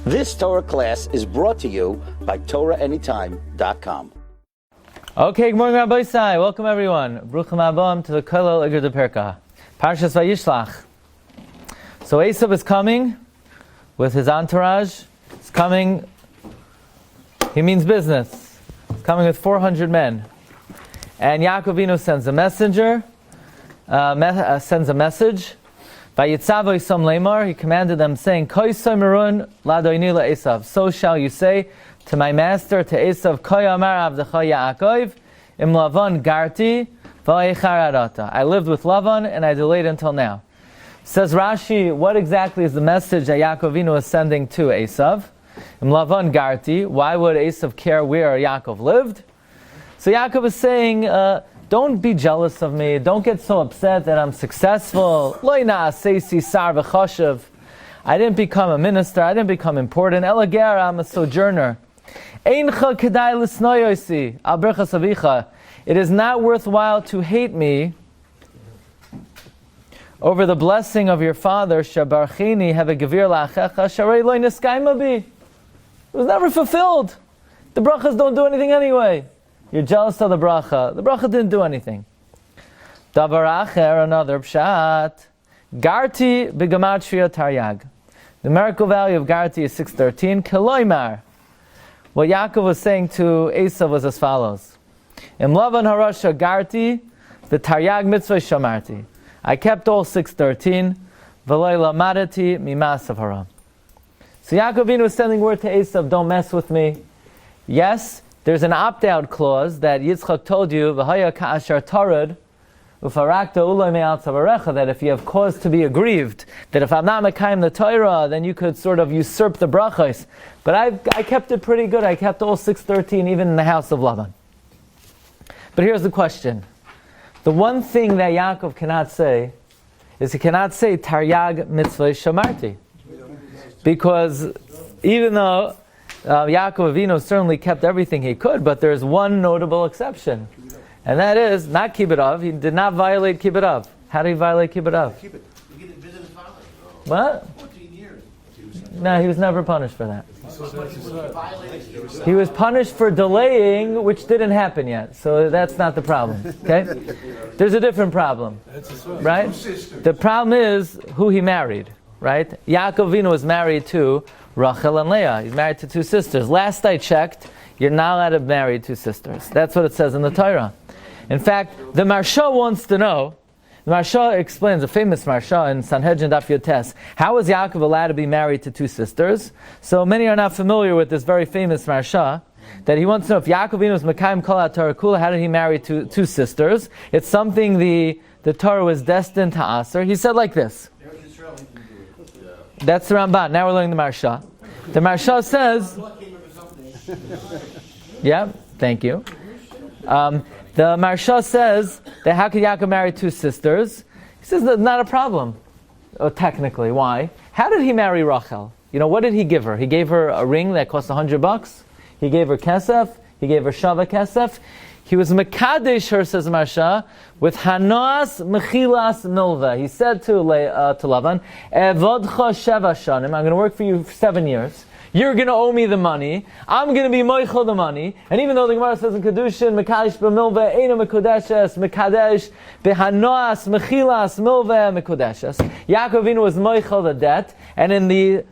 This Torah class is brought to you by TorahAnytime.com. Okay, good morning, Rabbi Glatstein. Welcome everyone. Bruchim Abam to the Kollel Igor de Perka. Parshas Vayishlach. So Yosef is coming with his entourage. He's coming, he means business. He's coming with 400 men. And Yaakov Avinu sends a messenger, sends a message. Vayitzav Yisam Lemar, he commanded them, saying, Koisai Merun ladoini la'esav. So shall you say to my master, to Esav, Koy amar avdecha Yaakov, im Lavan garti, v'ayechar arata. I lived with Lavan and I delayed until now. Says Rashi, what exactly is the message that Yaakov Avinu is sending to Esav? Im Lavan garti, why would Esav care where Yaakov lived? So Yaakov is saying, don't be jealous of me. Don't get so upset that I'm successful. Lo na'asesi sar v'choshev. I didn't become a minister. I didn't become important. Elagera, I'm a sojourner. Eincha kedai l'snoyosi al birchas avicha. It is not worthwhile to hate me over the blessing of your father. Shabarchini have a gevir la'achecha sharei lo niskayma bi. It was never fulfilled. The brachas don't do anything anyway. You're jealous of the bracha. The bracha didn't do anything. Davar acher, another pshat. Garti begematria taryag. The numerical value of Garti is 613. Keloimar. What Yaakov was saying to Esav was as follows. Im Lavan harasha Garti, the taryag mitzvah shamarti. I kept all 613. V'loi lamadati mimasav haram. So Yaakov Avinu was sending word to Esav, don't mess with me. Yes, there's an opt-out clause that Yitzchak told you, V'haya ka'ashar tarad, ufarakta ulay me'al tzavarecha, that if you have cause to be aggrieved, that if I'm not mekayim the Torah, then you could sort of usurp the brachos. But I kept it pretty good. I kept all 613, even in the house of Lavan. But here's the question. The one thing that Yaakov cannot say is he cannot say taryag mitzvah shamarti. Because even though Yaakov Avinu certainly kept everything he could, but there's one notable exception. And that is, not kibbut av. He did not violate kibbut av. How did he violate kibbut av? You get to visit his father. What? 14 years. No, he was never punished for that. He was punished for delaying, which didn't happen yet. So that's not the problem. Okay? There's a different problem. Right? The problem is who he married. Right? Yaakov Avinu was married to Rachel and Leah. He's married to two sisters. Last I checked, you're not allowed to marry two sisters. That's what it says in the Torah. In fact, the Marsha wants to know, the Marsha explains, a famous Marsha in Sanhedrin Daf Yotes, how was Yaakov allowed to be married to two sisters? So many are not familiar with this very famous Marsha, that he wants to know if Yaakov Avinu was Mekayim Kol HaTorah Kula, how did he marry two sisters? It's something the Torah was destined to answer. He said like this. That's the Ramban. Now we're learning the Marsha. The Marsha says, yeah, thank you. The Marsha says that how could Yaakov marry two sisters? He says that's not a problem, technically. Why? How did he marry Rachel? You know, what did he give her? He gave her a ring that cost $100. He gave her kesef. He gave her shava kesef. He was mekadesh her, says Marsha, with hanas mechilas milva. He said to Lavan, Evodcha sheva shanim, I'm going to work for you for 7 years. You're going to owe me the money. I'm going to be moichel the money. And even though the Gemara says in Kedushin, mekadesh b'milva, eina mekodeshes, mekadesh b'hanas mechilas milva mekodeshes. Yaakov Avinu was moichel the debt. And in the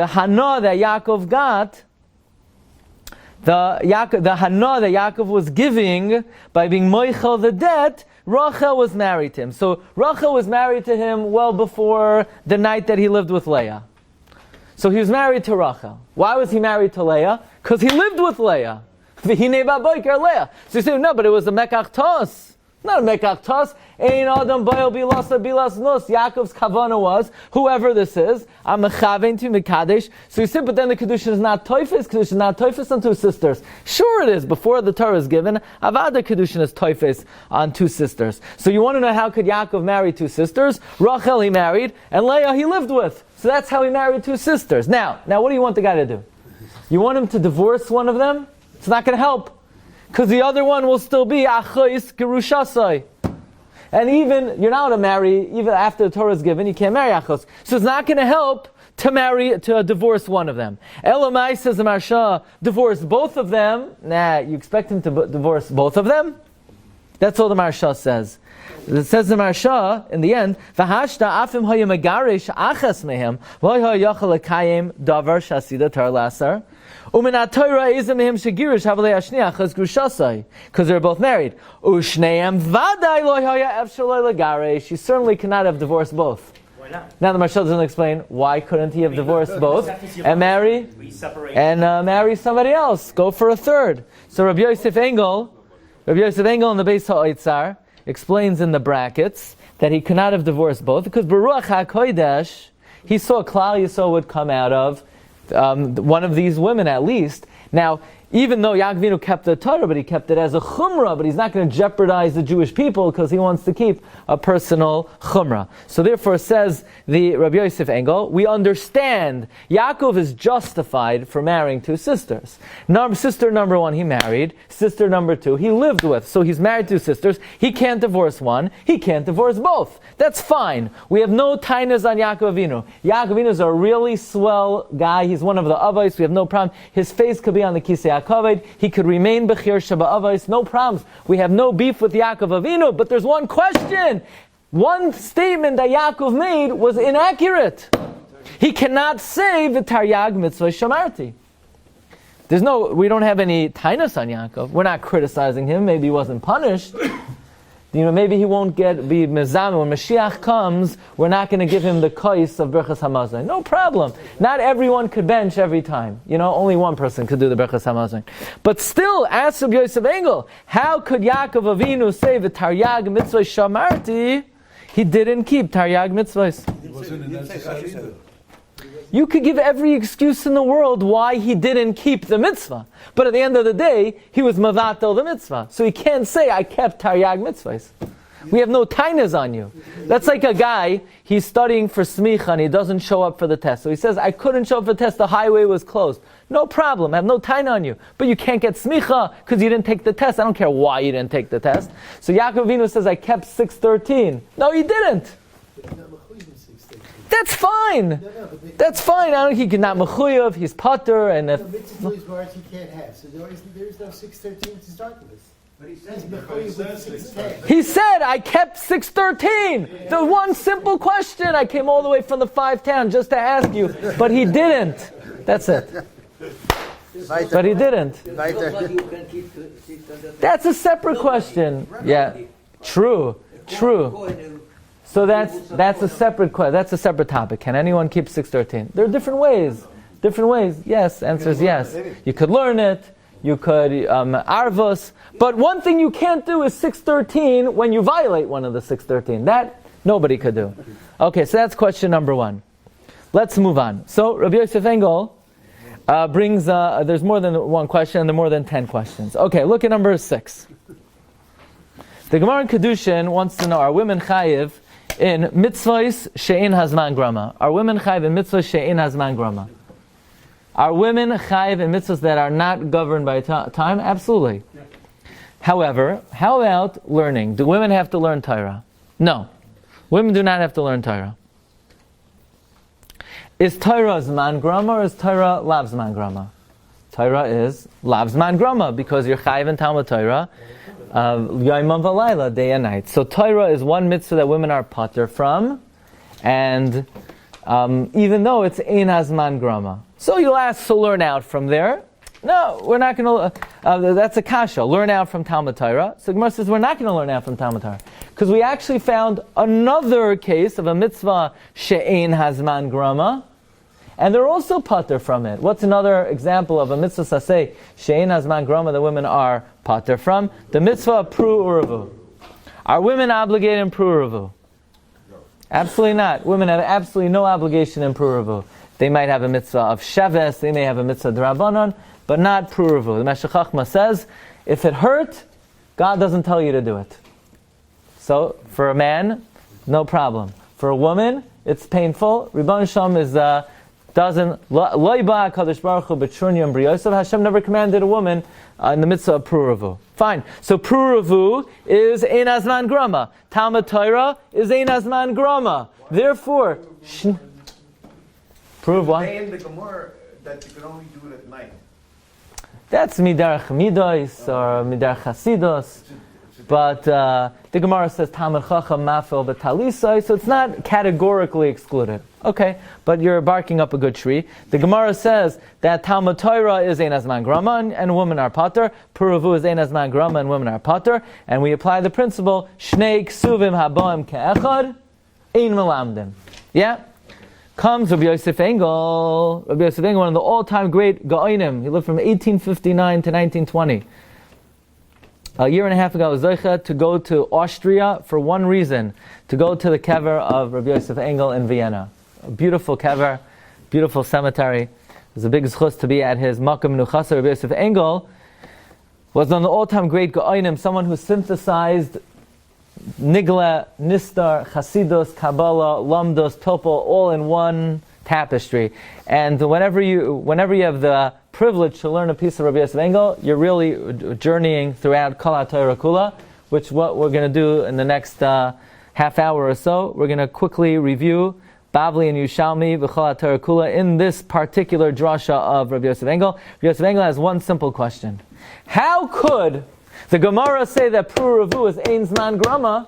hana that Yaakov got, the hana that Yaakov was giving by being moichel the debt, Rachel was married to him. So Rachel was married to him well before the night that he lived with Leah. So he was married to Rachel. Why was he married to Leah? Because he lived with Leah. V'hinei ba'boiker Leah. So you say, no, but it was a mekach tos. Not a mekach tos. Ein adam bayil bilasa bilas nos. Yaakov's kavana was, whoever this is, I'm mechavein to mekadesh. So you say, but then the kedushin is not toifis. Kedushin is not toifis on two sisters. Sure it is. Before the Torah is given, avada kedushin is toifis on two sisters. So you want to know how could Yaakov marry two sisters? Rachel he married, and Leah he lived with. So that's how he married two sisters. Now what do you want the guy to do? You want him to divorce one of them? It's not going to help. Because the other one will still be achos gerushasai. And even, you're not allowed to marry, even after the Torah is given, you can't marry achos. So it's not going to help to divorce one of them. Elamai, says the Marsha, divorce both of them. Nah, you expect him to divorce both of them? That's all the Marsha says. It says the Marsha in the end, "V'hashta afim haya megarish achas mehem, v'hoy yachal lekayim davar shasida tar lasar." Uminat Torah is mehem shegirish havalei ashniach chaz grushasai, because they're both married. Ushneim vaday lo haya efshaloi legarish. She certainly cannot have divorced both. Why not? Now the Marsha doesn't explain why couldn't he have divorced both and marry somebody else, go for a third. So Rabbi Yosef Engel in the Beis HaOitzar explains in the brackets that he could not have divorced both because Baruch HaKodesh, he saw Klal Yisrael would come out of one of these women at least. Now, even though Yaakov Avinu kept the Torah, but he kept it as a chumrah, but he's not going to jeopardize the Jewish people because he wants to keep a personal chumrah. So therefore says the Rabbi Yosef Engel, we understand Yaakov is justified for marrying two sisters. Sister number one he married, sister number two he lived with. So he's married two sisters, he can't divorce one, he can't divorce both. That's fine. We have no tainas on Yaakov Avinu. Yaakov Avinu is a really swell guy, he's one of the avos, we have no problem. His face could be on the kisei HaKavod, he could remain Bechir Sheba Avos, no problems. We have no beef with Yaakov Avinu, but there's one question. One statement that Yaakov made was inaccurate. He cannot say V'taryag mitzvah shamarti. We don't have any tainus on Yaakov. We're not criticizing him. Maybe he wasn't punished. Maybe he won't be mezameh. When Mashiach comes, we're not going to give him the kais of Berchas Hamazon. No problem. Not everyone could bench every time. Only one person could do the Berchas Hamazon. But still, ask Rabbi Yosef Engel, how could Yaakov Avinu say V'taryag mitzvah shamarti? He didn't keep Taryag mitzvahs. You could give every excuse in the world why he didn't keep the mitzvah. But at the end of the day, he was mavatel the mitzvah. So he can't say, I kept Taryag mitzvahs. We have no tainas on you. That's like a guy, he's studying for smicha and he doesn't show up for the test. So he says, I couldn't show up for the test, the highway was closed. No problem, I have no taina on you. But you can't get smicha because you didn't take the test. I don't care why you didn't take the test. So Yaakov Avinu says, I kept 613. No, he didn't. That's fine. That's fine. He cannot mechuyev. He's pater, and if mitzvah is words he can't have. So there is no 613 to start with. But he said, I kept 613. The one simple question. I came all the way from the 5 just to ask you, but he didn't. That's it. But he didn't. That's a separate question. Yeah, true. So that's a separate question. That's a separate topic. Can anyone keep 613? There are different ways. Yes, answer is yes. You could learn it. You could arvos. But one thing you can't do is 613 when you violate one of the 613. That nobody could do. Okay, so that's question number one. Let's move on. So Rabbi Yosef Engel brings, there's more than one question and there are more than 10 questions. Okay, look at number 6. The Gemara in Kedushin wants to know, are women chayiv in mitzvahs she'in hazman grama? Are women chayiv in mitzvahs she'in hazman grama? Are women chayiv in mitzvahs that are not governed by time? Absolutely. Yeah. However, how about learning? Do women have to learn Torah? No. Women do not have to learn Torah. Is Torah zman grama or is Torah lav zman grama? Torah is lav zman grama because you're chayiv in Talmud Torah. Yomam v'layla, day and night. So Torah is one mitzvah that women are pater from, and even though it's ein hazman grama. So you'll ask to learn out from there. No, we're not going to, that's a kasha, learn out from Talmud Torah. So Gemara says we're not going to learn out from Talmud Torah. Because we actually found another case of a mitzvah she'ein hazman grama, and they're also pater from it. What's another example of a mitzvah saseh she'ein hazman grama that women are pater from? The mitzvah of pru uravu. Are women obligated in pru uravu? Absolutely not. Women have absolutely no obligation in pru uravu. They might have a mitzvah of sheves, they may have a mitzvah d'Rabbanan, but not pru uravu. The Meshech Chochmah says, if it hurt, God doesn't tell you to do it. So, for a man, no problem. For a woman, it's painful. Ribbono Shel Olam is doesn't loiba Kadosh Baruch Hu b'trunyam b'Yosef. Hashem never commanded a woman in the mitzvah of pru uravu. Fine. So pru uravu is ein hazman grama. Talmud Torah is ein hazman grama. Therefore, Prove what? They in the Gemara that you can only do it at night. That's midarach midos or midarach chasidus. But the Gemara says Talmud Chacham mafil b'talisai, so it's not categorically excluded. Okay, but you're barking up a good tree. The Gemara says that Talmud Torah is ein azman grama and women are pater. Puravu is ein azman grama and women are pater. And we apply the principle shnei ksuvim habaim ke'echad ein melamdim. Yeah. Comes Rabbi Yosef Engel. Rabbi Yosef Engel, one of the all-time great Gaonim. He lived from 1859 to 1920. A year and a half ago, I was Zoicha to go to Austria for one reason, to go to the kever of Rabbi Yosef Engel in Vienna. A beautiful kever, beautiful cemetery. It was a big zchus to be at his Makam Nuchasa. Rabbi Yosef Engel was one of the all-time great Gaonim, someone who synthesized Nigla, Nistar, Chasidus, Kabbalah, Lamdos, Pilpul, all in one tapestry. And whenever you have the privilege to learn a piece of Rabbi Yosef Engel, you're really journeying throughout Kol HaTorah Kula, which what we're going to do in the next half hour or so. We're going to quickly review Bavli and Yushalmi, V'chol HaTorah Kula, in this particular drasha of Rabbi Yosef Engel. Rabbi Yosef Engel has one simple question. How could the Gemara say that Puravu is Ein Zman Grama?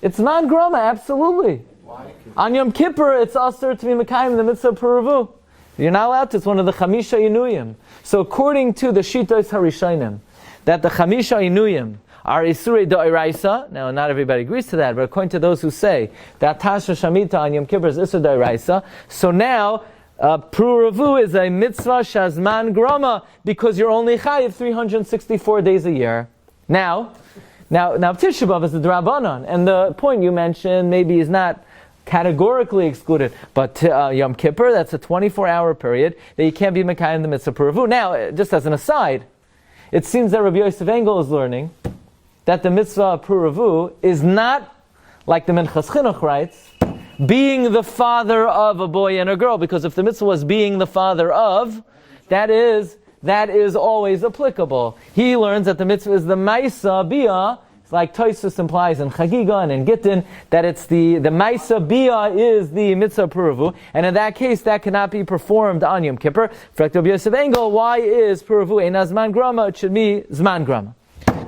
It's Zman Grama, absolutely. Why? On Yom Kippur, it's Asur to be Mekayim, the mitzvah of Puravu. You're not allowed to. It's one of the Chamisha Inuyim. So according to the Shitos Harishainim, that the Chamisha Inuyim are Isurei Da'iraisa. Now, not everybody agrees to that, but according to those who say that Tasha Shamita on Yom Kippur is Isur Da'iraisa, so now Puravu is a mitzvah shazman grama because you're only chayiv 364 days a year. Now Tisha B'Av is the Drabanan, and the point you mentioned maybe is not categorically excluded, but Yom Kippur, that's a 24-hour period that you can't be Mekayim the mitzvah Puravu. Now, just as an aside, it seems that Rabbi Yosef Engel is learning that the mitzvah Puravu is not, like the Minchas Chinuch writes, being the father of a boy and a girl, because if the mitzvah was being the father of, that is always applicable. He learns that the mitzvah is the Maisa Bia. It's like Tosfos implies in Chagiga and in Gittin, that it's the Maisa Bia is the mitzvah Puravu, and in that case that cannot be performed on Yom Kippur. For Rabbi Yosef Engel, why is Puravu ein Zman Grama? It should be Zman Grama.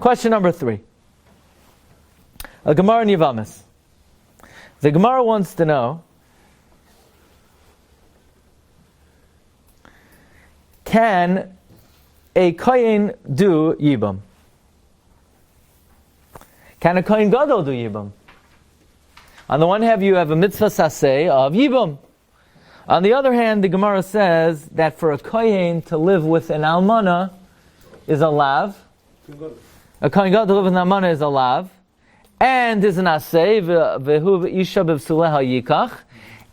Question number 3. A Gemara in Yevamis. The Gemara wants to know, can a Kohen do Yibam? Can a Kohen Gadol do Yibam? On the one hand, you have a mitzvah saseh of Yibam. On the other hand, the Gemara says that for a Kohen to live with an Almana is a lav. A Kohen Gadol to live with an Almana is a lav. And is an asay v'hu isha b'vsuleha yikach.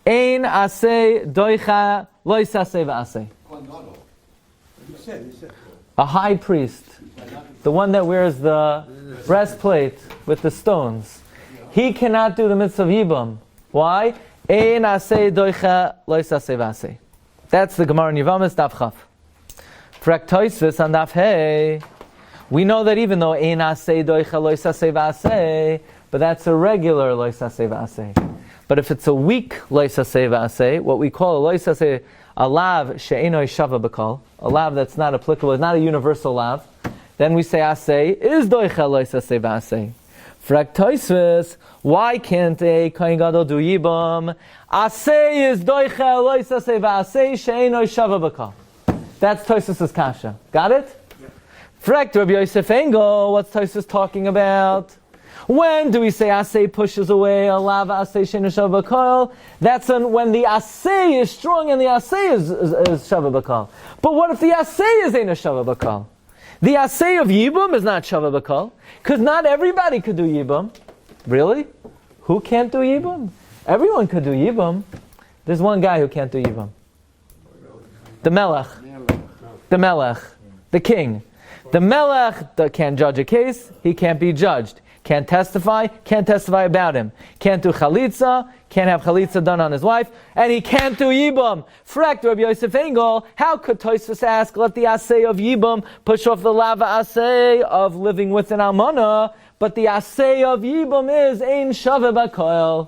Ein asay doicha lois asay v'asay. A high priest, the one that wears the breastplate with the stones, he cannot do the mitzvah of Yibam. Why? Ein asay doicha lois asay v'asay. That's the Gemara in Yevamis Daf Chaf. Frek Tosfos on Daf Hey. We know that even though ein asay doicha lois asay v'asay, but that's a regular lois asay v'asay. But if it's a weak lois asay v'asay, what we call a lois asay, a lav she'enoi shava b'kol, a lav that's not applicable, it's not a universal lav, then we say asay is doicha lois asay v'asay. Frek Tosfos, why can't a Kohen Gadol do Yibam? Asay is doicha lois asay v'asay she'enoi shava b'kol. That's Tosfos' kasha. Got it? Frekt Rabbi Yosef Engel, what's Tosfos talking about? When do we say asay pushes away a lava asay she'enu shava b'kol? That's when the asay is strong and the asay is shava b'kol. But what if the asay is ain't a shava b'kol? The asay of Yibam is not shava b'kol, because not everybody could do Yibam. Really? Who can't do Yibam? Everyone could do Yibam. There's one guy who can't do Yibam. The Melech. The Melech. The king. The Melech can't judge a case, he can't be judged. Can't testify about him. Can't do chalitza, can't have chalitza done on his wife, and he can't do Yibam. Frekt Rabbi Yosef Engel, how could Tosfos ask, let the asay of Yibam push off the lava asay of living with an almana, but the asay of Yibam is ein shava b'kol.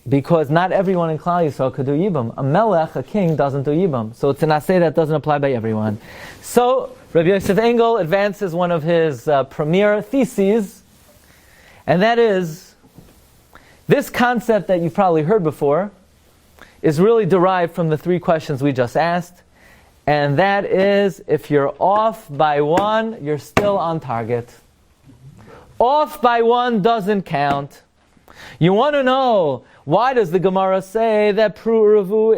because not everyone in Klal Yisrael could do Yibum. A Melech, a king, doesn't do Yibum. So it's an assay that doesn't apply by everyone. So Rabbi Yosef Engel advances one of his premier theses, and that is, this concept that you've probably heard before is really derived from the three questions we just asked, and that is, if you're off by one, you're still on target. Off by one doesn't count. You want to know, why does the Gemara say that Pru'uravu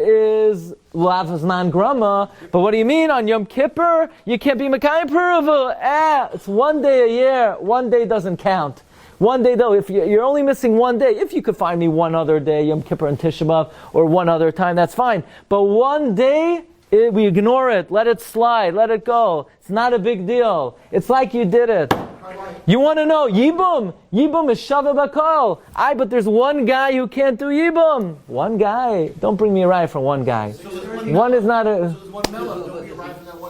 is Lavzman Grama? But what do you mean, on Yom Kippur, you can't be Mekayim Pru'uravu? It's one day a year. One day doesn't count. One day though, if you're only missing one day, if you could find me one other day, Yom Kippur and Tisha B'Av, or one other time, that's fine. But one day, we ignore it, let it slide, let it go. It's not a big deal. It's like you did it. You want to know, Yibum? Yibum is Shava Bakal. But there's one guy who can't do Yibum. One guy. Don't bring me a ride for one guy. One is not a...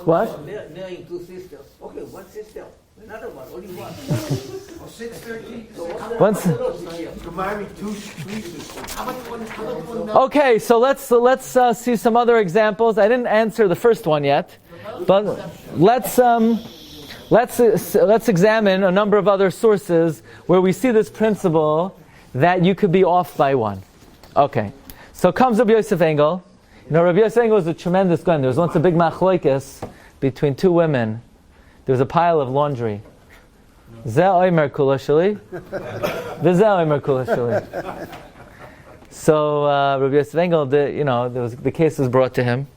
What? Marrying two sisters. Okay, one sister. Another one. Only one. 613. Once... You're marrying two sisters. How about one? Okay, so let's see some other examples. I didn't answer the first one yet, but let's examine a number of other sources where we see this principle that you could be off by one. Okay, so comes Rabbi Yosef Engel. You know, Rabbi Yosef Engel was a tremendous guy. There was once a big machloikis between two women. There was a pile of laundry. Zeh oimer kula sheli, v'zeh oimer kula sheli. So Rabbi Yosef Engel, the case was brought to him.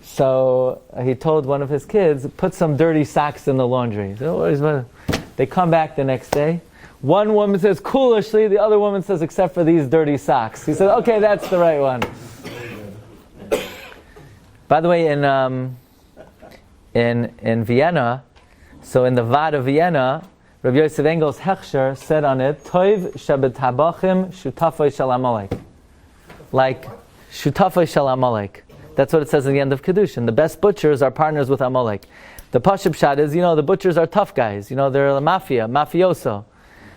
So he told one of his kids, put some dirty socks in the laundry. So, they come back the next day. One woman says, coolishly, the other woman says, except for these dirty socks. He said, okay, that's the right one. By the way, in Vienna, so in the Vad of Vienna, Rabbi Yosef Engel's Hechsher said on it, Toiv shabet habachim shutafay shel Amalek. Like, shutafay shel Amalek. That's what it says in the end of Kedushin. The best butchers are partners with Amalek. The Pashib Shad is, the butchers are tough guys. They're a mafioso.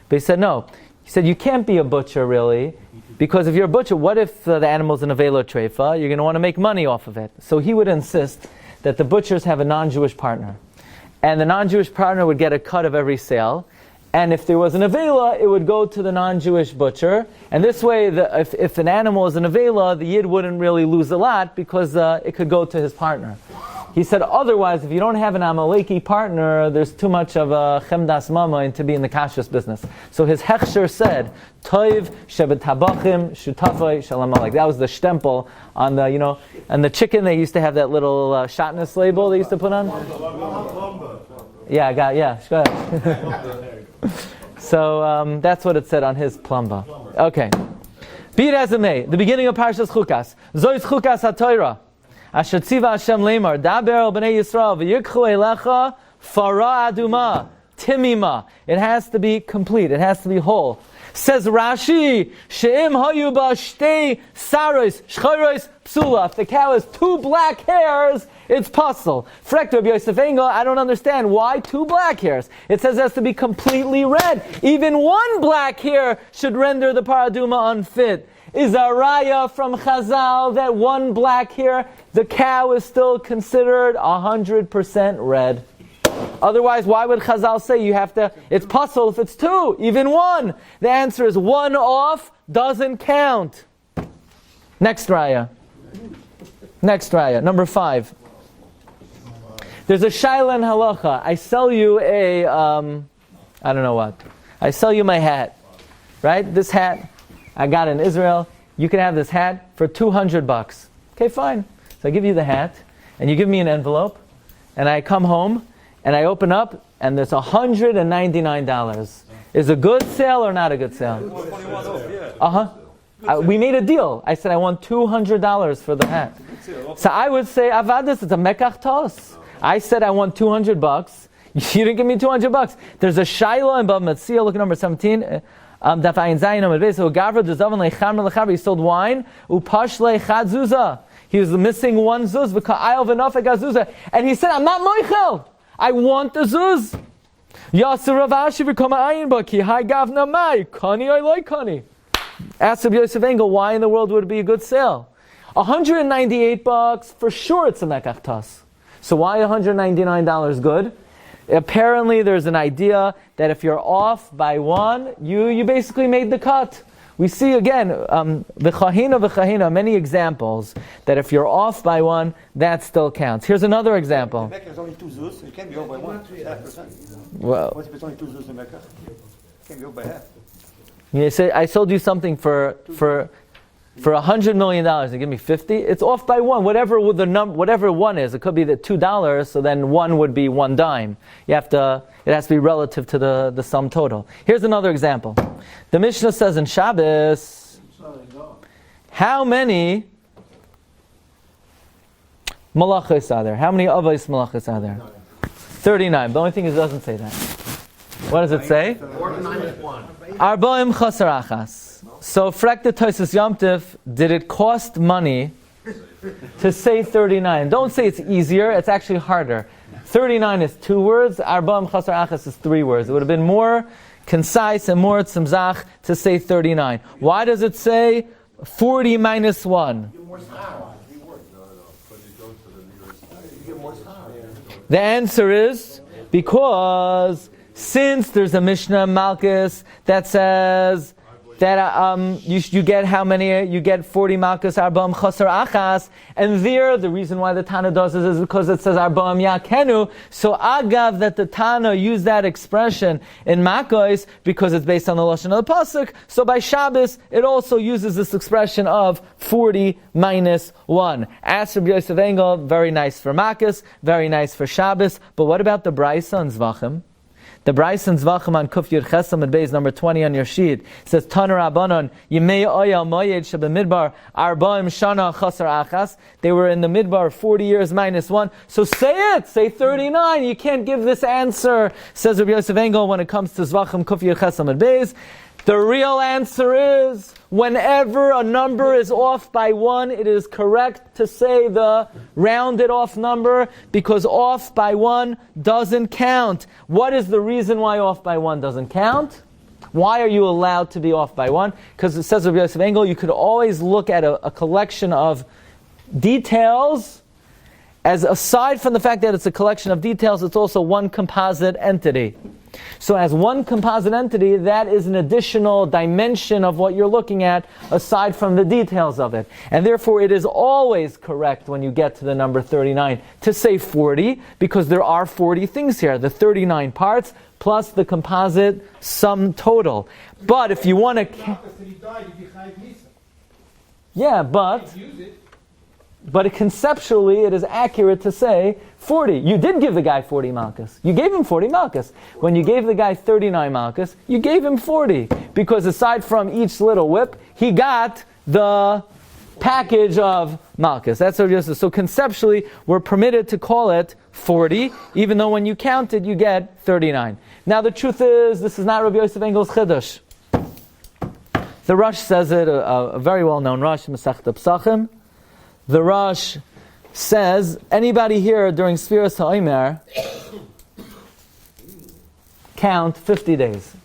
But he said, no. He said, you can't be a butcher, really, because if you're a butcher, what if the animal's in a velo treifa? You're going to want to make money off of it. So he would insist that the butchers have a non-Jewish partner. And the non-Jewish partner would get a cut of every sale. And if there was an avela, it would go to the non-Jewish butcher. And this way, if an animal is an avela, the yid wouldn't really lose a lot because it could go to his partner. He said, otherwise, if you don't have an Amaleki partner, there's too much of a chemdas mama and to be in the kashrus business. So his hechsher said, Toiv shebet habachim shutafay shel Amalek. That was the stempel on the, and the chicken, they used to have that little shatnez label they used to put on. Yeah, go ahead. So that's what it said on his plumba. Okay. Be it as it may, the beginning of Parshas Chukas. Zois Chukas HaTorah. Asher tziva Hashem lemar. Daber al b'nei Yisrael. V'yikchu elecha fara aduma. Timima. It has to be complete. It has to be whole. Says Rashi, She'im hayu b'shtei saros shchoros psula. If the cow has two black hairs, it's puzzle. Frekt Rabbi Yosef Engel, I don't understand. Why two black hairs? It says it has to be completely red. Even one black hair should render the paraduma unfit. Is a raya from Chazal that one black hair, the cow is still considered 100% red. Otherwise, why would Chazal say you have to, it's puzzle if it's two, even one? The answer is one off doesn't count. Next raya. Number 5. There's a shaila in Halakha. I sell you a, I don't know what. I sell you my hat. Right? This hat, I got in Israel. You can have this hat for $200. Okay, fine. So I give you the hat, and you give me an envelope, and I come home, and I open up, and there's $199. Is a good sale or not a good sale? We made a deal. I said I want $200 for the hat. So I would say, Avadis, it's a mekach tos. I said I want $200. You didn't give me $200. There's a shaila in Bava Metzia. Look at number 17. He sold wine. He was missing one zuz. And he said, I'm not moichel. I want the zuz. Ask Rabbi Yosef Engel, why in the world would it be a good sale? $198, for sure it's a mekach tas. So why $199 good? Apparently there's an idea that if you're off by one, you basically made the cut. We see again, v'chahina, many examples that if you're off by one, that still counts. Here's another example. The Mecca is only 2 zuz, it can be off by 1.5%. Well, What if it's only 2 zuz in Mecca? It can be off by half. you say, I sold you something for $100 million and give me 50. It's off by one. Whatever one is, it could be the $2. So then one would be 1 dime. It has to be relative to the sum total. Here's another example. The Mishnah says in Shabbos, how many malachos are there? How many avos malachos are there? 39. The only thing is it doesn't say that. What does it say? Arba'im chasar achas. So, Frekta Tosis Yomtiv, did it cost money to say 39? Don't say it's easier, it's actually harder. 39 is 2 words, Arba'im Chasar Achas is 3 words. It would have been more concise and more tzimzach to say 39. Why does it say 40 minus 1? The answer is because since there's a Mishnah Malkus that says that you get how many? You get 40 malchus arba'am chasar achas, and there the reason why the Tana does this is because it says arba'am yakenu. So agav that the Tana used that expression in Makos because it's based on the lashon of the pasuk. So by Shabbos it also uses this expression of 40 minus 1. As for Yosef Engel, very nice for Makos, very nice for Shabbos. But what about the Braisa and Zvachim? The Braisa and Zvachim on Kuf Yud Chesam and Beis number 20 on your sheet says Taner Rabbanon Yimei Oyal Moyed Shebemidbar Arbaim Shana Chasar Achas. They were in the Midbar 40 years minus 1. So say it, say 39. You can't give this answer, says Rabbi Yosef Engel, when it comes to Zvachim Kuf Yud Chesam and Beis. The real answer is, whenever a number is off by 1, it is correct to say the rounded off number, because off by 1 doesn't count. What is the reason why off by 1 doesn't count? Why are you allowed to be off by 1? Because it says of Yosef Engel, you could always look at a collection of details, as aside from the fact that it's a collection of details, it's also one composite entity. So as one composite entity, that is an additional dimension of what you're looking at, aside from the details of it. And therefore it is always correct when you get to the number 39 to say 40, because there are 40 things here, the 39 parts plus the composite sum total. But if you want to... Yeah, but conceptually it is accurate to say 40. You did give the guy 40 malchus. You gave him 40 malchus. When you gave the guy 39 malchus, you gave him 40. Because aside from each little whip, he got the package of malchus. That's what it is. So conceptually, we're permitted to call it 40, even though when you count it, you get 39. Now the truth is, this is not Rabbi Yosef Engel's Chiddush. The Rosh says it, a very well-known Rosh, Masechta Pesachim. The Rosh says, anybody here during Sfiras HaOmer count 50 days.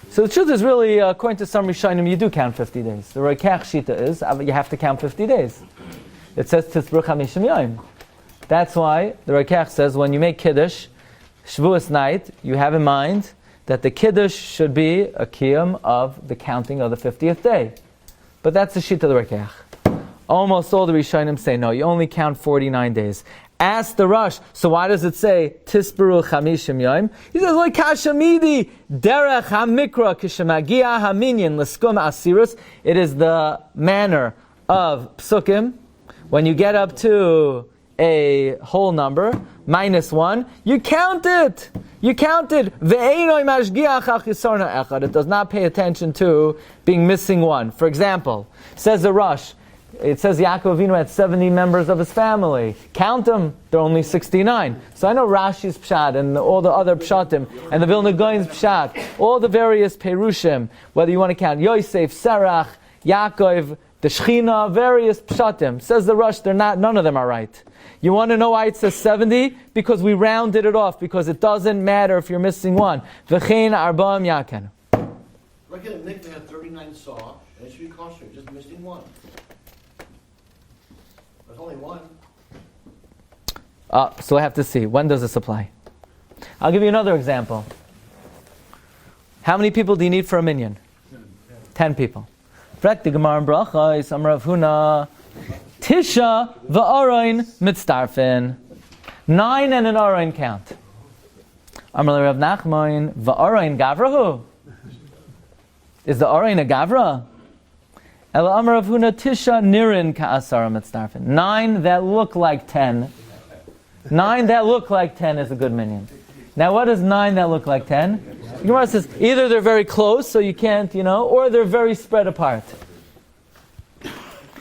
So the truth is really, according to some Rishonim, you do count 50 days. The Roikach Shita is, you have to count 50 days. It says, Titzbruch HaMishim Yom. That's why the Roikach says, when you make Kiddush, Shavuos night, you have in mind that the Kiddush should be a Kiyum of the counting of the 50th day. But that's the Shita of the Roikach. Almost all the Rishonim say no, you only count 49 days. Ask the Rosh, so why does it say Tisperu Chamishim Yom? He says, like Kashamidi, Derech HaMikra Kishemagia HaMinyan Leskum Asirus. It is the manner of Psukim. When you get up to a whole number, minus 1, you count it. You count it. It does not pay attention to being missing 1. For example, says the Rosh, it says Yaakov Avinu had 70 members of his family. Count them, they're only 69. So I know Rashi's Pshat and all the other Pshatim, and the Vilna Gaon's Pshat, all the various Perushim, whether you want to count Yosef, Serach, Yaakov, the Shechina, various Pshatim. Says the Rosh, none of them are right. You want to know why it says 70? Because we rounded it off, because it doesn't matter if you're missing 1. V'chein arba'am yaken. Like in a mikveh, they have 39 saw, and it should be kosher, just missing one. There's only one. So I have to see. When does this apply? I'll give you another example. How many people do you need for a minyan? 10 people. Frek the Gemara in Brachos, Amar Rav Huna, Tisha v'Arayin mitzdarfin. 9 and an Arayin count. Amar Rav Nachman, v'Arayin gavrahu. Is the Arayin a gavra? Ela Amar Rav Huna, Tisha nirin ka'asara mitzdarfin. 9 that look like 10. 9 that look like 10 is a good minyan. Now what is 9 that look like 10? The Gemara says either they're very close, so you can't, or they're very spread apart.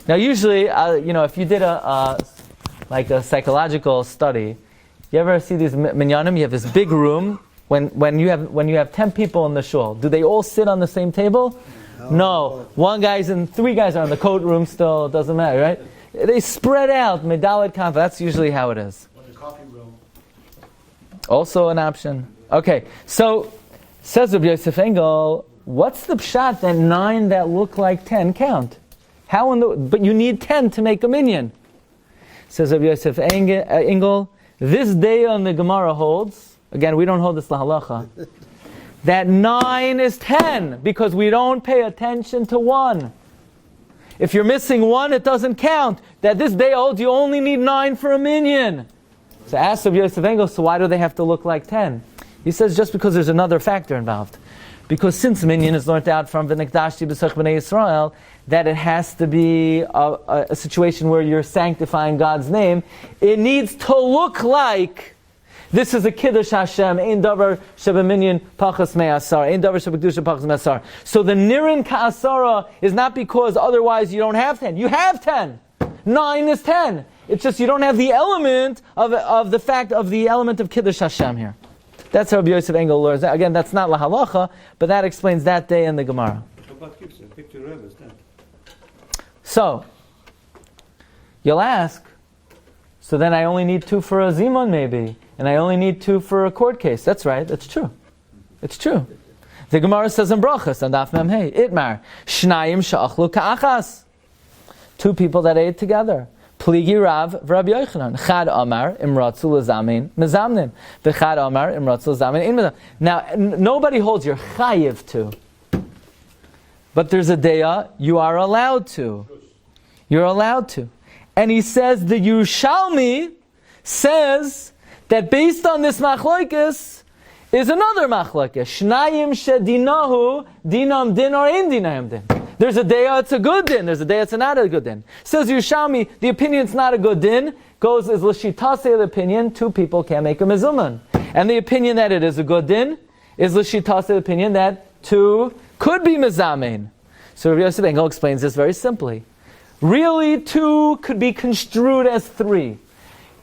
Now usually, if you did a psychological study, you ever see these minyanim? You have this big room. When you have 10 people in the shul, do they all sit on the same table? No. 3 guys are in the coat room still. It doesn't matter, right? They spread out. Medalit kanfa. That's usually how it is. Or the coffee room. Also an option. Okay, so says Rabbi Yosef Engel, what's the pshat that 9 that look like 10 count? But you need 10 to make a minyan. Says Rabbi Yosef Engel, this day on the Gemara holds, again we don't hold this la Halakha, that 9 is 10 because we don't pay attention to 1. If you're missing 1, it doesn't count. That this day holds you only need 9 for a minyan. So ask Rabbi Yosef Engel, so why do they have to look like 10? He says just because there's another factor involved. Because since minyan is learned out from V'nikdashti b'sach b'nei Yisrael, that it has to be a situation where you're sanctifying God's name, it needs to look like this is a Kiddush Hashem, ein davar shebeminyan pachas me'asar, ein davar shebekdusha pachas me'asar. So the nirin ka'asara is not because otherwise you don't have 10. You have 10. 9 is 10. It's just you don't have the element of the fact of the element of Kiddush Hashem here. That's how Rabbi Yosef Engel learns. Again, that's not la Halakha, but that explains that day in the Gemara. So, you'll ask, so then I only need 2 for a Zimun maybe, and I only need 2 for a court case. That's right, that's true. It's true. The Gemara says in Brachas, and Daf Mem Hey, Itmar, Shnayim sha'achlu ka'achas. 2 people that ate together. Pligi Rav v'Rabbi Yochanan. Chad Amar imratzu l'zamin mezamnin. V'chad Amar imratzu l'zamin in mezamnin. Now, nobody holds your chayiv to. But there's a deya, you are allowed to. You're allowed to. And he says, the Yerushalmi says that based on this machlokes is another machlokes. Shnayim shedinahu dinam din or ein dinayim din. There's a day it's a good din. There's a day it's not a good din. Says Yerushalmi, the opinion's not a good din. Goes as l'shitase the opinion, 2 people can't make a mezuman. And the opinion that it is a good din is l'shitase the opinion that 2 could be mezamein. So Rabbi Yosef Engel explains this very simply. Really, 2 could be construed as 3.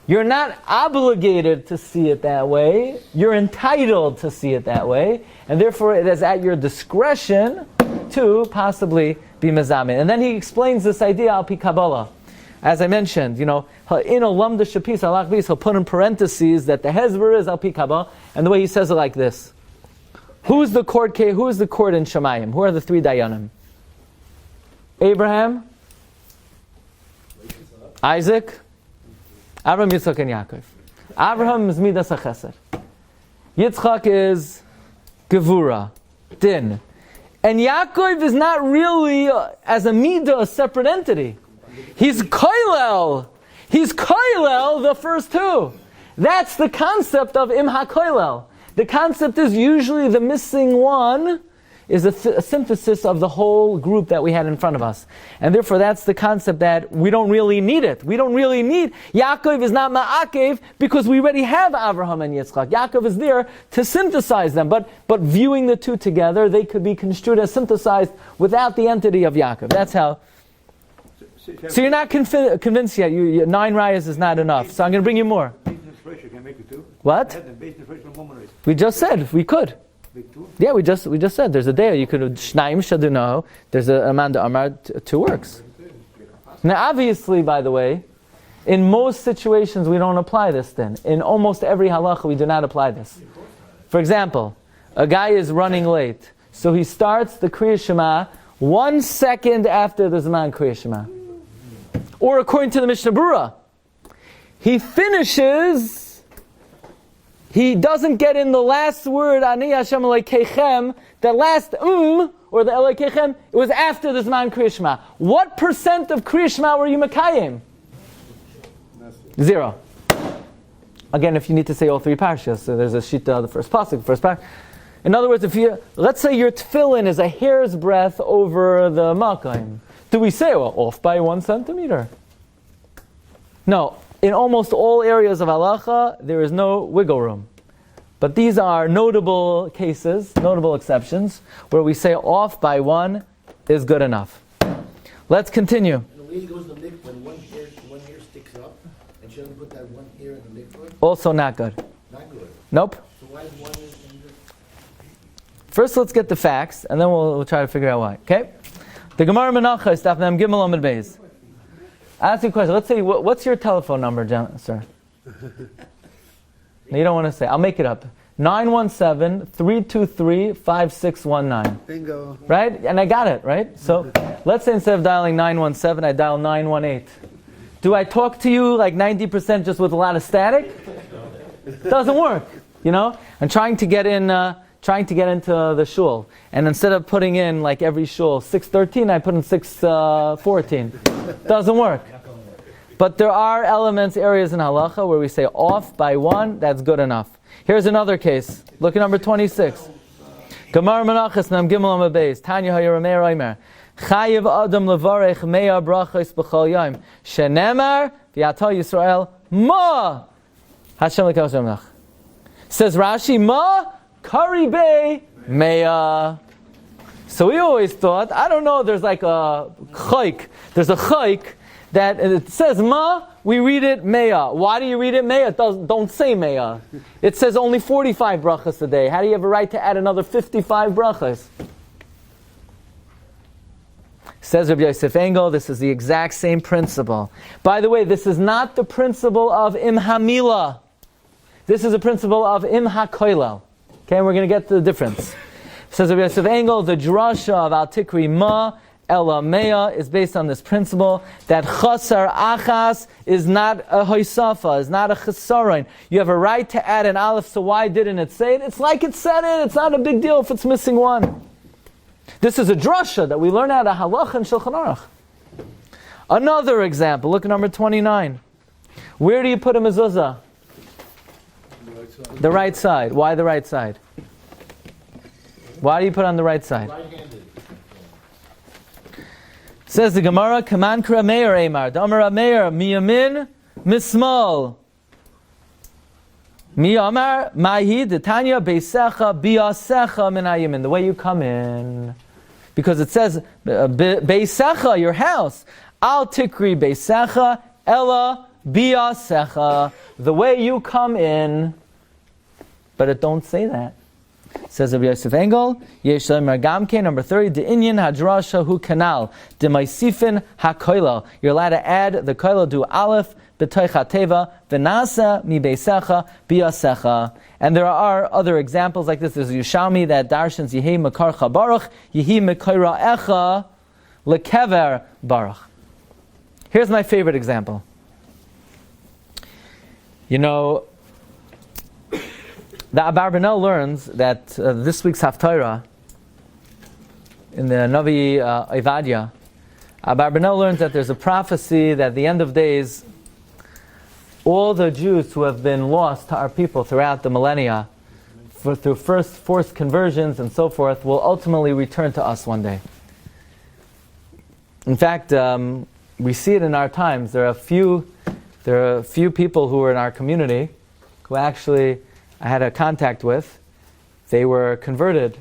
You're not obligated to see it that way. You're entitled to see it that way. And therefore it is at your discretion to possibly be mezamin. And then he explains this idea al pi Kabbalah. As I mentioned, in a lamda shapis halach bis, he'll put in parentheses that the hezber is al pi Kabbalah, and the way he says it like this: Who is the court in Shemayim? Who are the 3 dayanim? Abraham, Isaac, Abraham, Yitzchak, and Yaakov. Abraham is midas hachesed. Yitzchak is gevura, din. And Yaakov is not really, as a midah, a separate entity. He's koilel. He's koilel, the first 2. That's the concept of im ha-koilel. The concept is usually the missing one is a synthesis of the whole group that we had in front of us. And therefore that's the concept that we don't really need it. We don't really need, Yaakov is not ma'akev because we already have Avraham and Yitzchak. Yaakov is there to synthesize them, but viewing the 2 together, they could be construed as synthesized without the entity of Yaakov. That's how. So you're not convinced yet. 9 rayas is not enough. So I'm going to bring you more. What? We just said we could. Yeah, we just said there's a day you could shnayim shadunahu. There's a amanda amar 2 works. Now, obviously, by the way, in most situations we don't apply this. Then, in almost every halacha we do not apply this. For example, a guy is running late, So he starts the Kriya Shema 1 second after the Zman Kriya Shema. Or according to the Mishnah Berurah, he finishes, he doesn't get in the last word, Ani Hashem Elokeichem, the last or the Elokeichem, it was after the Zman Kriya Shema. What percent of Kriya Shema were you Mekayim? 0. Again, if you need to say all 3 Parshas, so there's a Shita, the first pasuk, the first Parshas. In other words, let's say your tefillin is a hair's breadth over the Makayim. Do we say, well, off by 1 centimeter? No. In almost all areas of Halakha, there is no wiggle room. But these are notable cases, notable exceptions, where we say off by 1 is good enough. Let's continue. And the lady goes to the mikvah when one hair sticks up, and she doesn't put that one hair in the mikvah? Also not good. Not good. Nope. So why is one in the... First, let's get the facts, and then we'll try to figure out why. Okay? The Gemara Menachah is Daf Mem Gimel Amud Beis. I ask you a question. Let's say, what's your telephone number, sir? No, you don't want to say. I'll make it up. 917-323-5619. Bingo. Right? And I got it, right? So, let's say instead of dialing 917, I dial 918. Do I talk to you like 90% just with a lot of static? Doesn't work, you know? I'm trying to get into the shul, and instead of putting in like every shul 613, I put in 614. Doesn't work. But there are areas in Halakha where we say off by 1, that's good enough. Here's another case. Look at number 26. Gemara Menachos Mem Gimel Amud Beis. Tanya HaYeramei Reimer. Chayiv Adam levarech mea brachos b'chol yom. Shenemar v'yata Yisrael ma Hashem l'kal Shemach. Says Rashi ma Karibei Mea. So we always thought, I don't know, there's like a chayk. There's a chayk that it says ma, we read it Mea. Why do you read it Mea? Don't say Mea. It says only 45 brachas a day. How do you have a right to add another 55 brachas? Says Rabbi Yosef Engel, this is the exact same principle. By the way, this is not the principle of Im Hamila. This is a principle of Im HaKoilel. Okay, and we're going to get to the difference. Says Rabbi Yosef Engel, the drasha of Al Tikri Ma Ela Mea is based on this principle that Chasar Achas is not a Hoisafa, is not a Chasaron. You have a right to add an Aleph, so why didn't it say it? It's like it said it. It's not a big deal if it's missing 1. This is a drasha that we learn out of Halakha and Shulchan Aruch. Another example, look at number 29. Where do you put a mezuzah? The right side. Why the right side? Why do you put on the right side? Right-handed. Says the Gemara, Kaman Kra Meir Eimar, Damar Meir, Miyamin, Mismal. Miyamar, Mahi, Detanya, Beisecha, Biasecha, Minayimin. The way you come in. Because it says, Beisecha, your house. Al Tikri Beisecha, Ella, Biasecha. The way you come in. But it don't say that. Says Rabbi Yosef Engel, Yesh Lemer Gamke, number 30, De Inyan Hadrasha Hu Kanal, De Maisifin HaKoilel. You're allowed to add the Koilel do Aleph, B'toich HaTeva, V'nasa Mi Beisecha, Biasecha. And there are other examples like this. There's Yushalmi that darshans Yehi Mekarcha Baruch, Yehi Mekaira Echa, Lekever Baruch. Here's my favorite example. You know, the Abarbanel learns that this week's Haftarah, in the Navi Evadia, Abarbanel learns that there's a prophecy that at the end of days, all the Jews who have been lost to our people throughout the millennia, through first forced conversions and so forth, will ultimately return to us one day. In fact, we see it in our times. There are a few people who are in our community who actually I had a contact with. They were converted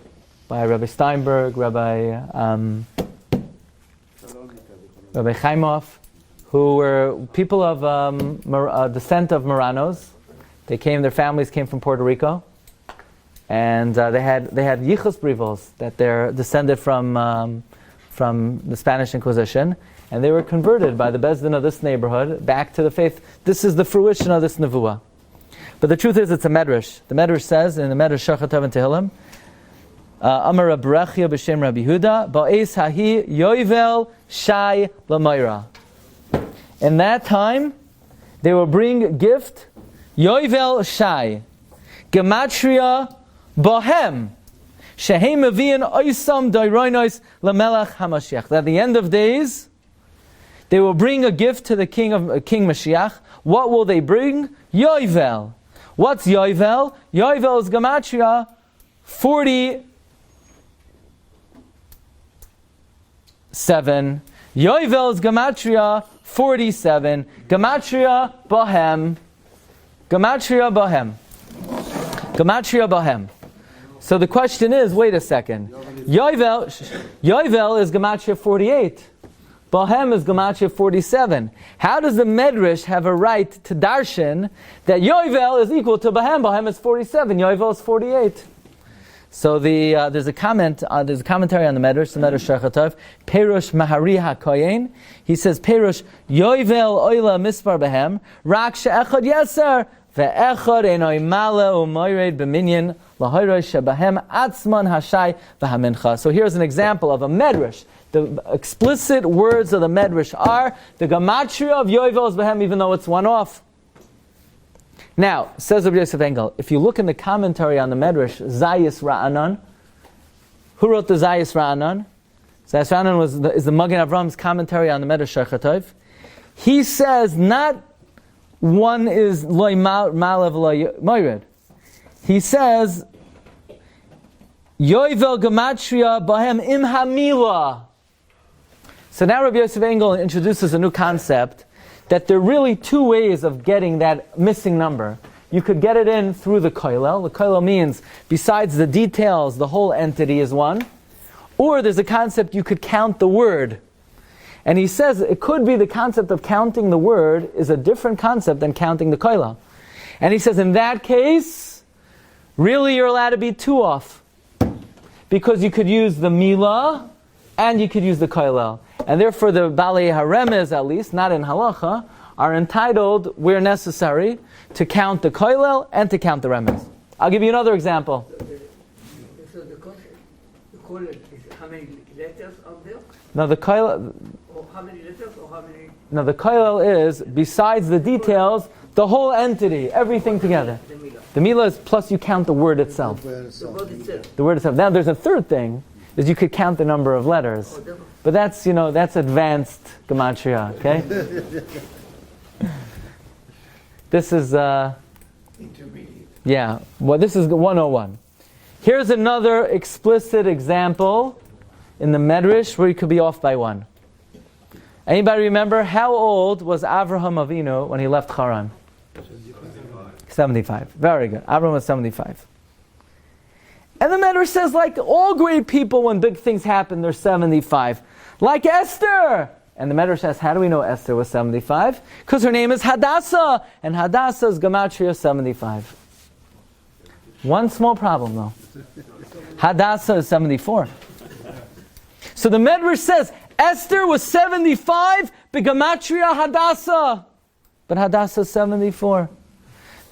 by Rabbi Steinberg, Rabbi Chaimov, who were people of descent of Marranos. Their families came from Puerto Rico, and they had yichus brivos that they're descended from the Spanish Inquisition, and they were converted by the Bezdin of this neighborhood back to the faith. This is the fruition of this nevuah. But the truth is, it's a medrash. The medrash says in the medrash Shachat Tov and Tehillim, Amar Rabbi Rechia b'shem Rabbi Huda, ba'es hahi yoivel shai l'mayra. In that time, they will bring a gift, yoivel shai, gematria bohem, shehem avian oisam dairoinos lamelach hamashiach. At the end of days, they will bring a gift to the King Mashiach. What will they bring? Yoivel. What's Yoivel? Yoivel is gematria 47. Yoivel is gematria 47. Gematria bohem. Gematria bohem. Gematria bohem. So the question is, wait a second. Yoivel is gematria 48. Bohem is Gematria 47. How does the Medrash have a right to darshan that Yoivel is equal to Bohem? Bohem is 47. Yoivel is 48. So there's a commentary on the Medrash, the Medrash Shechatov, Perush Mahari HaKoyen. He says, Perush Yoivel Oila Mispar Bohem, Rak She'echad Yeser, Ve'echad Enoi Mala U'moired B'minyan, Lahoyroi She'bahem Atzman Hashai V'hamincha. So here's an example of a Medrash. The explicit words of the Medrash are the Gematria of Yoivel is Behem, even though it's one off. Now, says Rabbi Yosef Engel, if you look in the commentary on the Medrash, Zayis Ra'anan, who wrote the Zayis Ra'anan? Zayis Ra'anan is the Magen Avram's commentary on the Medrash Shechatov. He says not one is Loi Ma'alev Loi Moired. He says Yoivel Gematria Behem Im Hamila. So now Rabbi Yosef Engel introduces a new concept that there are really two ways of getting that missing number. You could get it in through the koilel. The koilel means besides the details, the whole entity is one. Or there's a concept you could count the word. And he says it could be the concept of counting the word is a different concept than counting the koilel. And he says in that case, really you're allowed to be two off. Because you could use the milah and you could use the koilel. And therefore the Balei Haremes, at least, not in Halakha, are entitled, where necessary, to count the koilel and to count the remes. I'll give you another example. So the koilel is how many letters of there? Now the koilel... Or how many letters or how many... Now the koilel is, besides the details, the whole entity, everything together. The milah is plus you count the word itself. The word itself. The word itself. Now there's a third thing, is you could count the number of letters. But that's, that's advanced Gematria, okay? This is, Intermediate. yeah, well, this is 101. Here's another explicit example in the Medrash where you could be off by one. Anybody remember how old was Avraham Avinu when he left Haran? 75. Very good. Avraham was 75. And the Medrash says, like all great people, when big things happen, they're 75. Like Esther! And the Medrash says, how do we know Esther was 75? Because her name is Hadassah, and Hadassah is Gematria 75. One small problem, though. Hadassah is 74. So the Medrash says, Esther was 75, but Gematria Hadassah. But Hadassah is 74.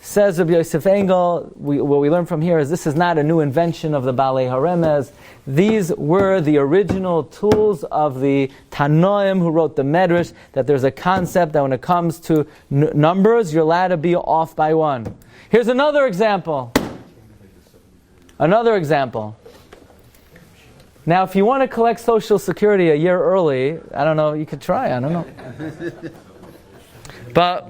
Says Rabbi Yosef Engel, what we learn from here is this is not a new invention of the Balei Haremes. These were the original tools of the Tanoim who wrote the Medrash, that there's a concept that when it comes to numbers, you're allowed to be off by one. Here's another example. Another example. Now, if you want to collect Social Security a year early, I don't know, you could try, I don't know. But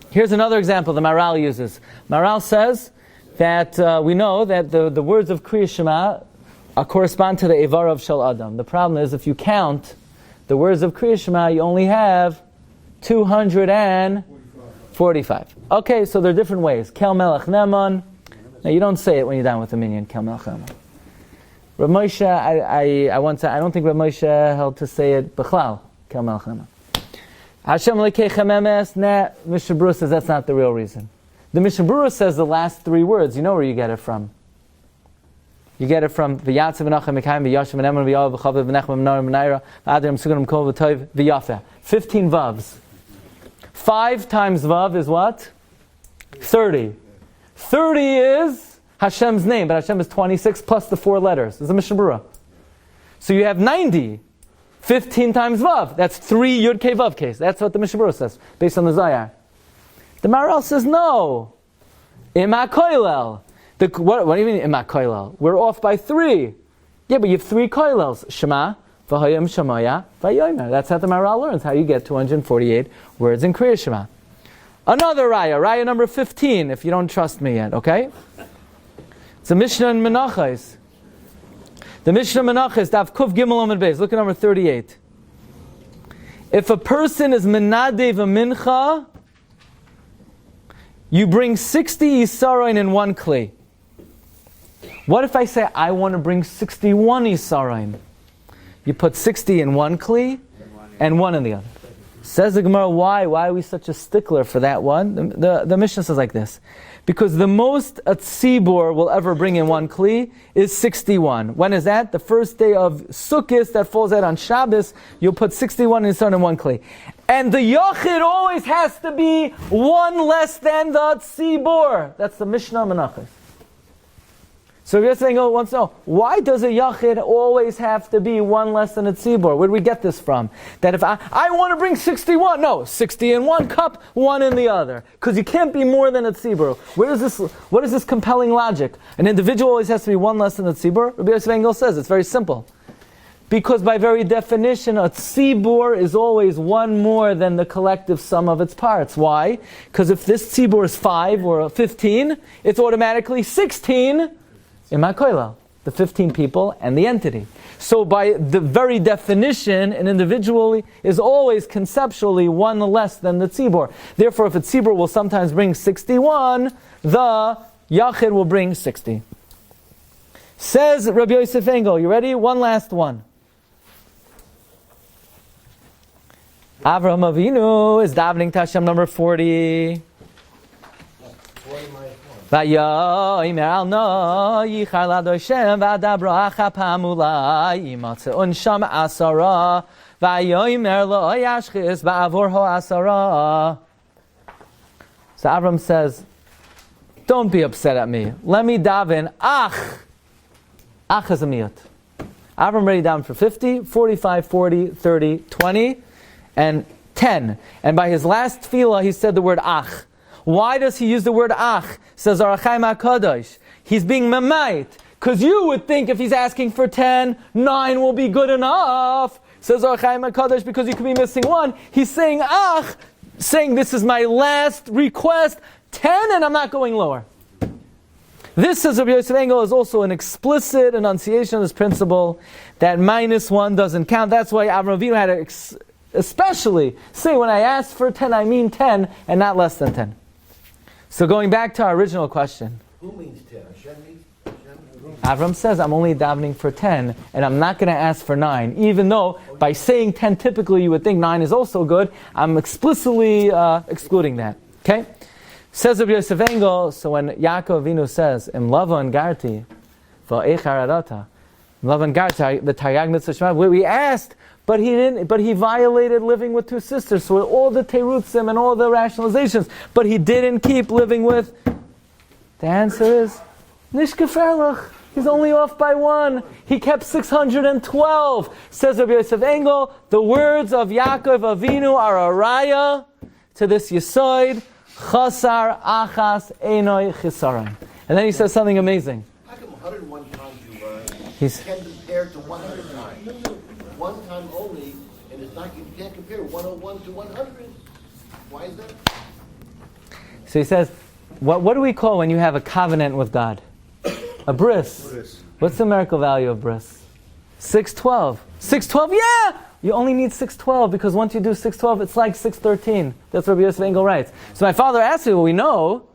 here's another example the Maral uses. Maral says that we know that the words of Kriya Shema correspond to the Evar of Shel Adam. The problem is if you count the words of Kriya Shema, you only have 245. Okay, so there are different ways. Kel Melech Neman. Now you don't say it when you're down with the minyan. Kel Melech Neman. Rav Moshe, I don't think Rav Moshe held to say it Bechlal. Kel Melech Neman. Hashem Lekeichem Emes, Mishnah Berurah says that's not the real reason. The Mishnah Berurah says the last three words, you know where you get it from. You get it from V'yatzav v'nachem v'kayim v'yashem v'neman v'yav v'chav v'nechem v'nara v'nayra v'adrim suganim kol v'toiv v'yafeh. 15 vavs. 5 times vav is what? 30. 30 is Hashem's name, but Hashem is 26 plus the 4 letters. It's a Mishnah Berurah. So you have 90. 15 times Vav. That's 3 Yud Kei Vav case. That's what the Mishnah Berurah says, based on the Zayar. The Maharal says no. Ima koilel. What do you mean ima koilel? We're off by 3. Yeah, but you have 3 koilels. Shema, v'hayim shamaya, v'yomer. That's how the Maharal learns, how you get 248 words in Kriya Shema. Another raya number 15, if you don't trust me yet, okay? It's a Mishnah in Menachos. The Mishnah Menachos, Daf Kuf Gimel Amud Beis. Look at number 38. If a person is menadev a mincha, you bring 60 isaron in 1 kli. What if I say I want to bring 61 isaron? You put 60 in 1 kli and 1 in the other. Says the Gemara, why? Why are we such a stickler for that one? The Mishnah says like this. Because the most a tzibur will ever bring in 1 kli is 61. When is that? The first day of Sukkot that falls out on Shabbos, you'll put 61 in 1 kli. And the Yochid always has to be 1 less than the tzibur. That's the Mishnah Menachos. So if you're saying, wants to know, why does a Yachid always have to be 1 less than a Tzibur? Where do we get this from? That if I want to bring 61, no, 60 in 1 cup, 1 in the other. Because you can't be more than a Tzibur. What is this compelling logic? An individual always has to be 1 less than a Tzibur? Rabbi Yosef Engel says it's very simple. Because by very definition, a Tzibur is always 1 more than the collective sum of its parts. Why? Because if this Tzibur is 5 or 15, it's automatically 16 Ima koilel, the 15 people and the entity. So by the very definition, an individual is always conceptually 1 less than the tzibur. Therefore, if a tzibur will sometimes bring 61, the yachid will bring 60. Says Rabbi Yosef Engel, you ready? One last one. Avraham Avinu is davening to Hashem number 40. Vayomer al no yichar ladoshem v'adabra achapamula yimatze unsham asara vayomer lo yashchis va'avor ho asara. So Avram says, don't be upset at me. Let me daven ach. Ach is a miyut. Avram ready down for 50, 45, 40, 30, 20, and 10. And by his last tefillah, he said the word ach. Why does he use the word ach? Says Arachaim HaKadosh. He's being memait. Because you would think if he's asking for 10, 9 will be good enough. Says Arachaim HaKadosh, because you could be missing 1. He's saying ach, saying this is my last request, 10, and I'm not going lower. This, says Rabbi Yosef Engel, is also an explicit enunciation of this principle that -1 doesn't count. That's why Avraham Avinu had to especially say when I ask for 10, I mean 10 and not less than 10. So going back to our original question. Who means 10? Hashem means Hashem? Avram says, I'm only davening for 10, and I'm not going to ask for 9. Even though, by saying 10, typically you would think 9 is also good, I'm explicitly excluding that. Okay? Says Rabbi Yosef Engel, so when Yaakov Avinu says, Im Lavan Garti, Va'echaradata, Lavan Garti, the Taryag Mitzvah Shema, we asked, but he didn't. But he violated living with 2 sisters. So all the terutzim and all the rationalizations, but he didn't keep living with. The answer is nish geferlach. He's only off by 1. He kept 612. Says Rabbi Yosef Engel, the words of Yaakov Avinu are a raya to this yisoid chasar achas einoi chisaron. And then he says something amazing. How come 101 times you learn He's can compare to 100 times? 1 time only, and it's not, you can't compare 101 to 100. Why is that? So he says, what do we call when you have a covenant with God? A bris. What's the numerical value of bris? 612. 612, yeah! You only need 612 because once you do 612, it's like 613. That's what Rabbi Yosef Engel writes. So my father asked me, we know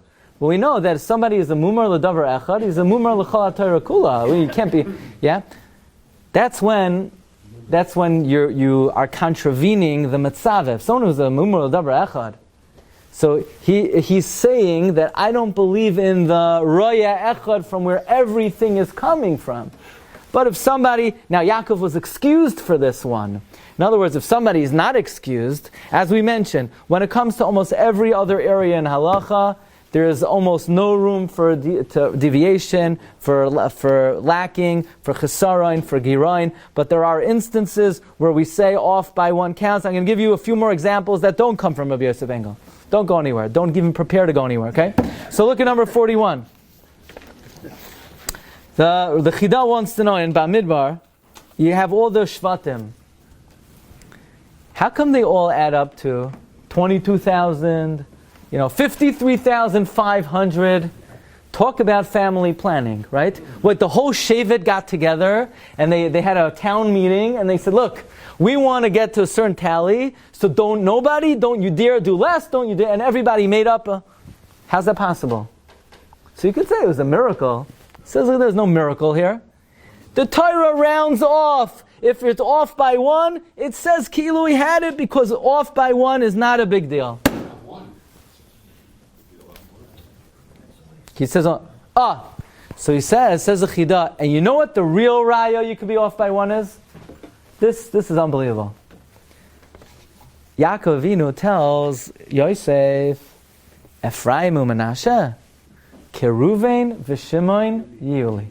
that if somebody is a mumar l'davar echad, he's a mumar l'chol ha'torah kula. You can't be, yeah? That's when you are contravening the mitzvah. If someone who's a mumar l'davar echad, so he's saying that I don't believe in the roya echad from where everything is coming from. But if somebody, now Yaakov was excused for this one. In other words, if somebody is not excused, as we mentioned, when it comes to almost every other area in Halakha, There is almost no room for deviation, for lacking, for chesaron, for giroin. But there are instances where we say off by one counts. I'm going to give you a few more examples that don't come from Rabbi Yosef Engel. Don't go anywhere. Don't even prepare to go anywhere, okay? So look at number 41. The Chida wants to know, in Bamidbar, you have all the Shvatim. How come they all add up to 22,000, 53,500? Talk about family planning, right? What, the whole Shevet got together and they had a town meeting and they said, look, we want to get to a certain tally, so don't you dare do less, and everybody made up how's that possible? So you could say it was a miracle. It says there's no miracle here. The Torah rounds off. If it's off by one, it says Kilu he had it because off by one is not a big deal. He says, so he says the Chida, and you know what the real raya you could be off by one is? This is unbelievable. Yaakov Avinu tells Yosef, Ephraim u'Menashe, Keruven v'Shimon Yuli.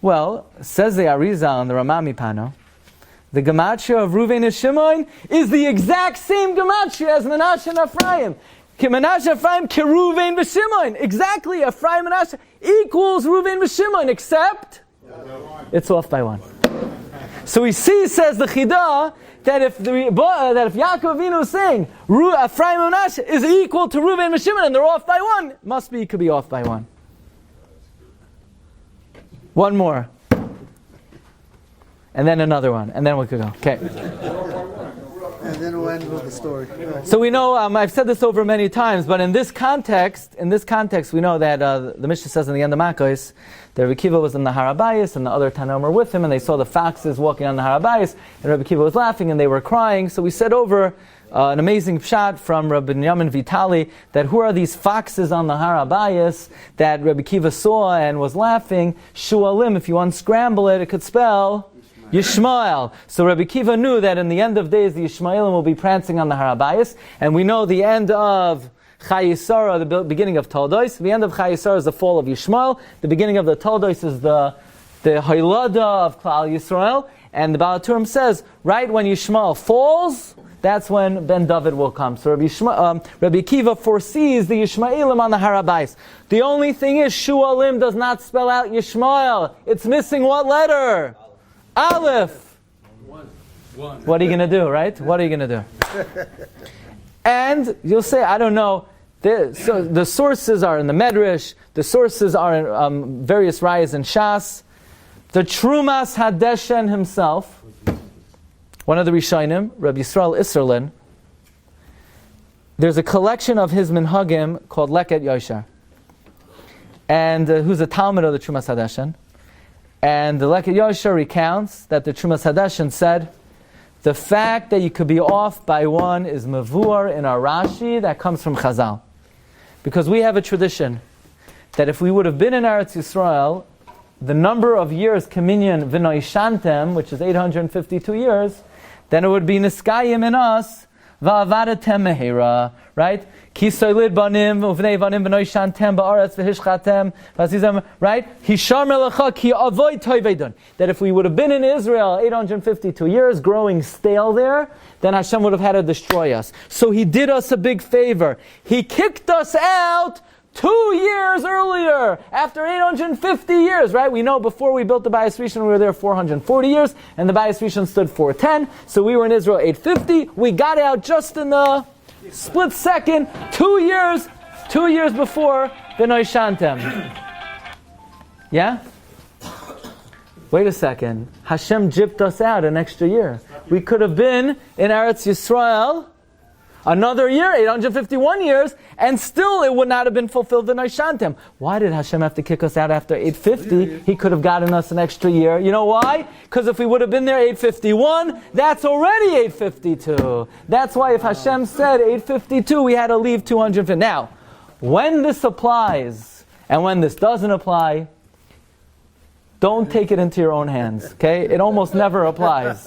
Well, says the Arizal and the Ramami Pano, the Gematria of Ruvain and Shimon is the exact same Gematria as Menashe and Ephraim. Menashe, Ephraim, Keruven v'Shimon. Exactly, Ephraim and Menashe equals Ruvain v'Shimon, except it's off by one. So we see, says the Chida, that if Yaakov Avinu is saying Ephraim and Menashe is equal to Ruvain and Shimon and they're off by one, it could be off by one. One more. And then another one. And then we could go. Okay. And then we'll end with the story. So we know, I've said this over many times, but in this context, we know that the Mishnah says in the end of Makkos, that Rabbi Kiva was in the Har HaBayis and the other Tanoim were with him and they saw the foxes walking on the Har HaBayis and Rabbi Kiva was laughing and they were crying. So we said over an amazing pshat from Rabbi Yamin Vitali that who are these foxes on the Har HaBayis that Rabbi Kiva saw and was laughing? Shualim, if you unscramble it, it could spell Yishmael. So Rabbi Kiva knew that in the end of days the Yishmaelim will be prancing on the Har HaBayis, and we know the end of Chayisara, the beginning of Toldos. The end of Chayisara is the fall of Yishmael. The beginning of the Toldos is the Haylada of Klal Yisrael. And the Baal HaTurim says, right when Yishmael falls, that's when Ben David will come. So Rabbi Kiva foresees the Yishmaelim on the Har HaBayis. The only thing is, Shualim does not spell out Yishmael. It's missing what letter? Aleph. One. What are you going to do, right? What are you going to do? And you'll say, I don't know. So the sources are in the Medrash. The sources are in various rayas in Shas. The Trumas Hadeshen himself, one of the Rishonim, Rabbi Yisrael Isserlin, there's a collection of his minhagim called Leket Yosher, and who's a Talmud of the Trumas Hadeshen. And the Leket Yosher recounts that the Trumas Hadeshen said, the fact that you could be off by one is mavuar in our Rashi, that comes from Chazal. Because we have a tradition that if we would have been in Eretz Yisrael, the number of years Kaminyan V'noishantem, which is 852 years, then it would be Niskayim in us, Va'avadetem mehera, right? Kisoylid banim, uvnei banim v'noishantem ba'aretz v'hishchatem, v'azizem, right? Hishar melecha ki avoy toivedun. That if we would have been in Israel 852 years, growing stale there, then Hashem would have had to destroy us. So He did us a big favor. He kicked us out 2 years earlier, after 850 years, right? We know before we built the Bayis Rishon, we were there 440 years, and the Bayis Rishon stood 410, so we were in Israel 850. We got out just in the split second, 2 years before the Noishantem. Yeah? Wait a second. Hashem gypped us out an extra year. We could have been in Eretz Yisrael another year, 851 years, and still it would not have been fulfilled the Noishantem. Why did Hashem have to kick us out after 850? He could have gotten us an extra year. You know why? Because if we would have been there 851, that's already 852. That's why if Hashem said 852, we had to leave 250. Now, when this applies, and when this doesn't apply, don't take it into your own hands. Okay? It almost never applies.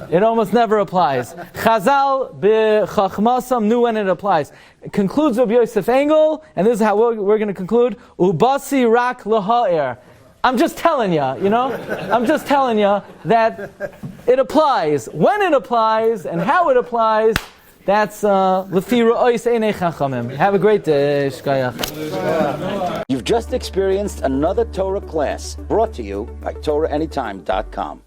It almost never applies. Chazal b'chachmasam knew when it applies. It concludes Rabbi Yosef Engel, and this is how we're going to conclude. Ubasi rak laha'er. I'm just telling you, I'm just telling you that it applies. When it applies and how it applies, that's lefi ra'os einei chachamim. Have a great day. Shkayach. You've just experienced another Torah class brought to you by TorahAnytime.com.